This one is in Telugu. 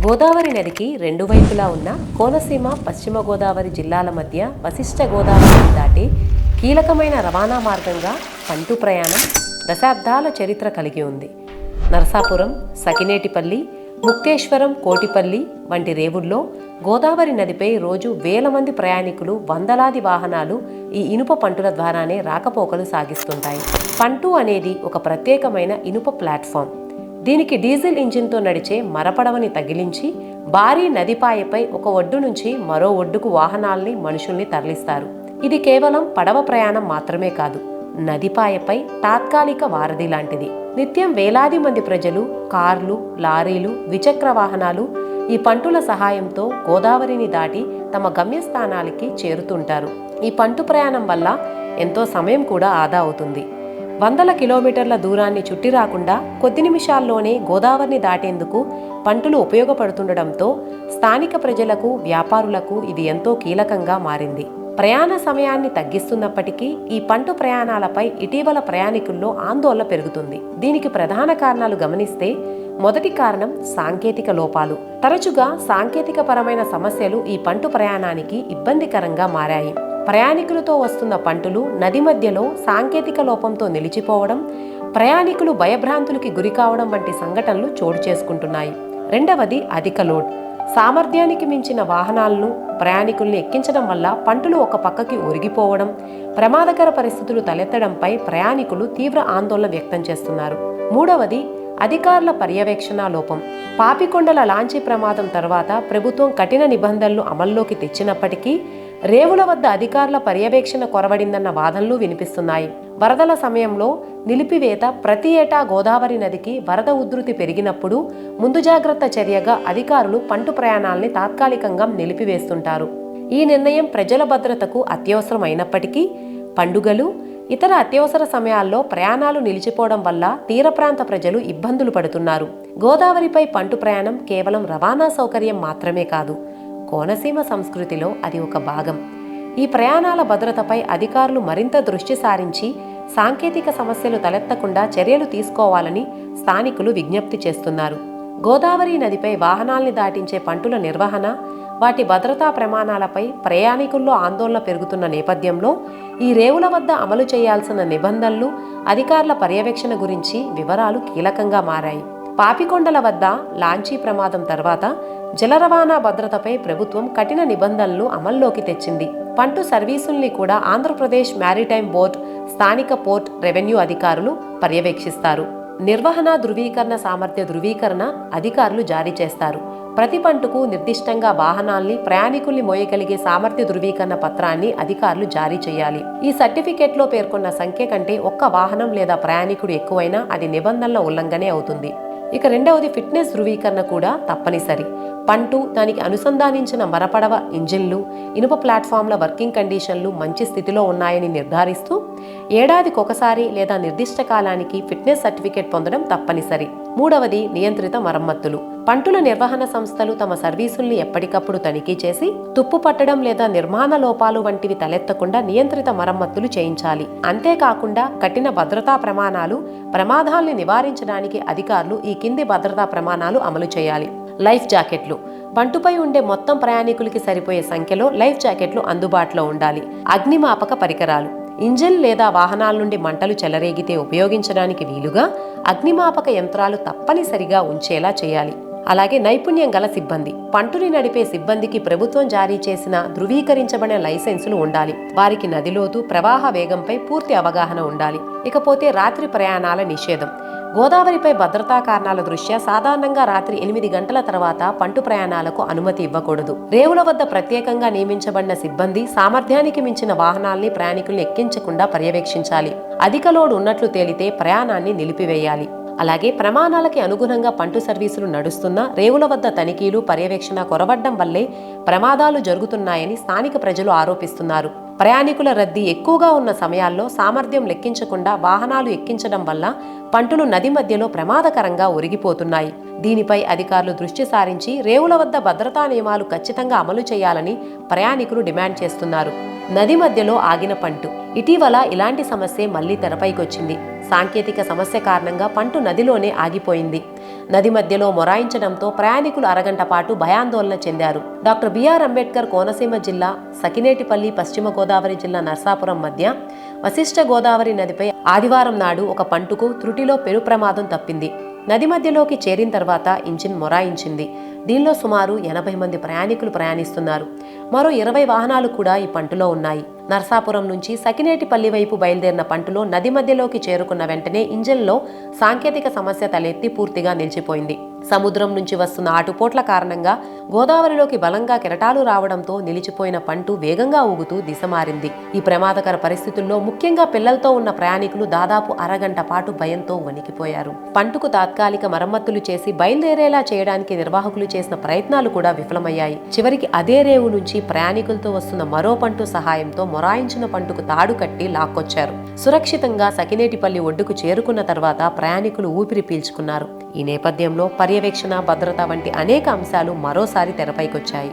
గోదావరి నదికి రెండు వైపులా ఉన్న కోనసీమ పశ్చిమ గోదావరి జిల్లాల మధ్య వశిష్ట గోదావరి దాటి కీలకమైన రవాణా మార్గంగా పంటు ప్రయాణం దశాబ్దాల చరిత్ర కలిగి ఉంది. నరసాపురం, సకినేటిపల్లి, ముక్తేశ్వరం, కోటిపల్లి వంటి రేవుల్లో గోదావరి నదిపై రోజు వేల మంది ప్రయాణికులు, వందలాది వాహనాలు ఈ ఇనుప పంటుల ద్వారానే రాకపోకలు సాగిస్తుంటాయి. పంటు అనేది ఒక ప్రత్యేకమైన ఇనుప ప్లాట్ఫామ్. దీనికి డీజిల్ ఇంజిన్తో నడిచే మరపడవని తగిలించి భారీ నదిపాయపై ఒక ఒడ్డు నుంచి మరో ఒడ్డుకు వాహనాల్ని, మనుషుల్ని తరలిస్తారు. ఇది కేవలం పడవ ప్రయాణం మాత్రమే కాదు, నదిపాయపై తాత్కాలిక వారధి లాంటిది. నిత్యం వేలాది మంది ప్రజలు కార్లు, లారీలు, ద్విచక్ర వాహనాలు ఈ పంటుల సహాయంతో గోదావరిని దాటి తమ గమ్యస్థానాలకి చేరుతుంటారు. ఈ పంటు ప్రయాణం వల్ల ఎంతో సమయం కూడా ఆదా అవుతుంది. వందల కిలోమీటర్ల దూరాన్ని చుట్టి రాకుండా కొద్ది నిమిషాల్లోనే గోదావరిని దాటేందుకు పంటులు ఉపయోగపడుతుండటంతో స్థానిక ప్రజలకు, వ్యాపారులకు ఇది ఎంతో కీలకంగా మారింది. ప్రయాణ సమయాన్ని తగ్గిస్తున్నప్పటికీ ఈ పంటు ప్రయాణాలపై ఇటీవల ప్రయాణికుల్లో ఆందోళన పెరుగుతుంది. దీనికి ప్రధాన కారణాలు గమనిస్తే, మొదటి కారణం సాంకేతిక లోపాలు. తరచుగా సాంకేతిక పరమైన సమస్యలు ఈ పంటు ప్రయాణానికి ఇబ్బందికరంగా మారాయి. ప్రయాణికులతో వస్తున్న పంటులు నది మధ్యలో సాంకేతిక లోపంతో నిలిచిపోవడం, ప్రయాణికులు భయభ్రాంతులకి గురికావడం వంటి సంఘటనలు చోటు చేసుకుంటున్నాయి. రెండవది అధిక లోడ్. సామర్థ్యానికి మించిన వాహనాలను, ప్రయాణికుల్ని ఎక్కించడం వల్ల పంటులు ఒక పక్కకి ఒరిగిపోవడం, ప్రమాదకర పరిస్థితులు తలెత్తడంపై ప్రయాణికులు తీవ్ర ఆందోళన వ్యక్తం చేస్తున్నారు. మూడవది అధికారుల పర్యవేక్షణ లోపం. పాపికొండల లాంచీ ప్రమాదం తర్వాత ప్రభుత్వం కఠిన నిబంధనలు అమల్లోకి తెచ్చినప్పటికీ రేవుల వద్ద అధికారుల పర్యవేక్షణ కొరవడిందన్న వాదనలు వినిపిస్తున్నాయి. వరదల సమయంలో నిలిపివేత. ప్రతి ఏటా గోదావరి నదికి వరద ఉధృతి పెరిగినప్పుడు ముందు జాగ్రత్త చర్యగా అధికారులు పంటు ప్రయాణాల్ని తాత్కాలికంగా నిలిపివేస్తుంటారు. ఈ నిర్ణయం ప్రజల భద్రతకు అత్యవసరం అయినప్పటికీ పండుగలు, ఇతర అత్యవసర సమయాల్లో ప్రయాణాలు నిలిచిపోవడం వల్ల తీర ప్రాంత ప్రజలు ఇబ్బందులు పడుతున్నారు. గోదావరిపై పంటు ప్రయాణం కేవలం రవాణా సౌకర్యం మాత్రమే కాదు, కోనసీమ సంస్కృతిలో అది ఒక భాగం. ఈ ప్రయాణాల భద్రతపై అధికారులు మరింత దృష్టి సారించి సాంకేతిక సమస్యలు తలెత్తకుండా చర్యలు తీసుకోవాలని స్థానికులు విజ్ఞప్తి చేస్తున్నారు. గోదావరి నదిపై వాహనాల్ని దాటించే పంటుల నిర్వహణ, వాటి భద్రతా ప్రమాణాలపై ప్రయాణికుల్లో ఆందోళన పెరుగుతున్న నేపథ్యంలో ఈ రేవుల వద్ద అమలు చేయాల్సిన నిబంధనలు, అధికారుల పర్యవేక్షణ గురించి వివరాలు కీలకంగా మారాయి. పాపికొండల వద్ద లాంచీ ప్రమాదం తర్వాత జల రవాణా భద్రతపై ప్రభుత్వం కఠిన నిబంధనలు అమల్లోకి తెచ్చింది. పంటు సర్వీసుల్ని కూడా ఆంధ్రప్రదేశ్ మ్యారిటైమ్ బోర్డు, స్థానిక పోర్ట్, రెవెన్యూ అధికారులు పర్యవేక్షిస్తారు. నిర్వహణ, ధృవీకరణ, సామర్థ్య ధృవీకరణ అధికారులు జారీ చేస్తారు. ప్రతి పంటుకు నిర్దిష్టంగా వాహనాల్ని, ప్రయాణికుల్ని మోయగలిగే సామర్థ్య ధృవీకరణ పత్రాన్ని అధికారులు జారీ చేయాలి. ఈ సర్టిఫికేట్లో పేర్కొన్న సంఖ్య కంటే ఒక్క వాహనం లేదా ప్రయాణికుడు ఎక్కువైనా అది నిబంధనల ఉల్లంఘనే అవుతుంది. ఇక రెండవది ఫిట్నెస్ ధృవీకరణ కూడా తప్పనిసరి. పంటు, దానికి అనుసంధానించిన మరపడవ ఇంజిన్లు, ఇనుప ప్లాట్ఫామ్ల వర్కింగ్ కండిషన్లు మంచి స్థితిలో ఉన్నాయని నిర్ధారిస్తూ ఏడాదికొకసారి లేదా నిర్దిష్ట కాలానికి ఫిట్నెస్ సర్టిఫికేట్ పొందడం తప్పనిసరి. మూడవది నియంత్రిత మరమ్మతులు. పంటుల నిర్వహణ సంస్థలు తమ సర్వీసుల్ని ఎప్పటికప్పుడు తనిఖీ చేసి తుప్పు పట్టడం లేదా నిర్మాణ లోపాలు వంటివి తలెత్తకుండా నియంత్రిత మరమ్మతులు చేయించాలి. అంతేకాకుండా కఠిన భద్రతా ప్రమాణాలు, ప్రమాదాల్ని నివారించడానికి అధికారులు ఈ కింది భద్రతా ప్రమాణాలు అమలు చేయాలి. లైఫ్ జాకెట్లు. పంటుపై ఉండే మొత్తం ప్రయాణికులకి సరిపోయే సంఖ్యలో లైఫ్ జాకెట్లు అందుబాటులో ఉండాలి. అగ్నిమాపక పరికరాలు. ఇంజిన్ లేదా వాహనాల నుండి మంటలు చెలరేగితే ఉపయోగించడానికి వీలుగా అగ్నిమాపక యంత్రాలు తప్పనిసరిగా ఉంచేలా చేయాలి. అలాగే నైపుణ్యం గల సిబ్బంది. పంటుని నడిపే సిబ్బందికి ప్రభుత్వం జారీ చేసిన ధృవీకరించబడిన లైసెన్సులు ఉండాలి. వారికి నదిలోతు, ప్రవాహ వేగంపై పూర్తి అవగాహన ఉండాలి. ఇకపోతే రాత్రి ప్రయాణాల నిషేధం. గోదావరిపై భద్రతా కారణాల దృష్ట్యా సాధారణంగా రాత్రి 8 గంటల తర్వాత పంటు ప్రయాణాలకు అనుమతి ఇవ్వకూడదు. రేవుల వద్ద ప్రత్యేకంగా నియమించబడిన సిబ్బంది సామర్థ్యానికి మించిన వాహనాల్ని, ప్రయాణికుల్ని ఎక్కించకుండా పర్యవేక్షించాలి. అధిక లోడ్ ఉన్నట్లు తేలితే ప్రయాణాన్ని నిలిపివేయాలి. అలాగే ప్రమాణాలకి అనుగుణంగా పంటు సర్వీసులు నడుస్తున్నా రేవుల వద్ద తనిఖీలు, పర్యవేక్షణ కొరవడ్డం వల్లే ప్రమాదాలు జరుగుతున్నాయని స్థానిక ప్రజలు ఆరోపిస్తున్నారు. ప్రయాణికుల రద్దీ ఎక్కువగా ఉన్న సమయాల్లో సామర్థ్యం లెక్కించకుండా వాహనాలు ఎక్కించడం వల్ల పంటులు నది మధ్యలో ప్రమాదకరంగా ఒరిగిపోతున్నాయి. దీనిపై అధికారులు దృష్టి సారించి రేవుల వద్ద భద్రతా నియమాలు ఖచ్చితంగా అమలు చేయాలని ప్రయాణికులు డిమాండ్ చేస్తున్నారు. నది మధ్యలో ఆగిన పంటు. ఇటీవల ఇలాంటి సమస్య మళ్లీ తెరపైకొచ్చింది. సాంకేతిక సమస్య కారణంగా పంటు నదిలోనే ఆగిపోయింది. నది మధ్యలో మొరాయించడంతో ప్రయాణికులు అరగంట పాటు భయాందోళన చెందారు. డాక్టర్ బిఆర్ అంబేద్కర్ కోనసీమ జిల్లా సకినేటిపల్లి, పశ్చిమ గోదావరి జిల్లా నర్సాపురం మధ్య వశిష్ట గోదావరి నదిపై ఆదివారం నాడు ఒక పంటుకు త్రుటిలో పెను ప్రమాదం తప్పింది. నది మధ్యలోకి చేరిన తర్వాత ఇంజిన్ మొరాయించింది. దీనిలో సుమారు 80 మంది ప్రయాణికులు ప్రయాణిస్తున్నారు. మరో 20 వాహనాలు కూడా ఈ పంటులో ఉన్నాయి. నర్సాపురం నుంచి సకినేటిపల్లి వైపు బయలుదేరిన పంటులో నది మధ్యలోకి చేరుకున్న వెంటనే ఇంజిన్లో సాంకేతిక సమస్య తలెత్తి పూర్తిగా నిలిచిపోయింది. సముద్రం నుంచి వస్తున్న ఆటుపోట్ల కారణంగా గోదావరిలోకి బలంగా కెరటాలు రావడంతో నిలిచిపోయిన పంటు వేగంగా ఊగుతూ దిశ మారింది. ఈ ప్రమాదకర పరిస్థితుల్లో ముఖ్యంగా పిల్లలతో ఉన్న ప్రయాణికులు దాదాపు అరగంట పాటు భయంతో వణికిపోయారు. పంటుకు తాత్కాలిక మరమ్మతులు చేసి బయలుదేరేలా చేయడానికి నిర్వాహకులు చేసిన ప్రయత్నాలు కూడా విఫలమయ్యాయి. చివరికి అదే రేవు నుంచి ప్రయాణికులతో వస్తున్న మరో పంటు సహాయంతో మొరాయించిన పంటుకు తాడు కట్టి లాక్కొచ్చారు. సురక్షితంగా సకినేటిపల్లి ఒడ్డుకు చేరుకున్న తర్వాత ప్రయాణికులు ఊపిరి పీల్చుకున్నారు. ఈ నేపథ్యంలో పర్యవేక్షణ, భద్రత వంటి అనేక అంశాలు మరోసారి తెరపైకొచ్చాయి.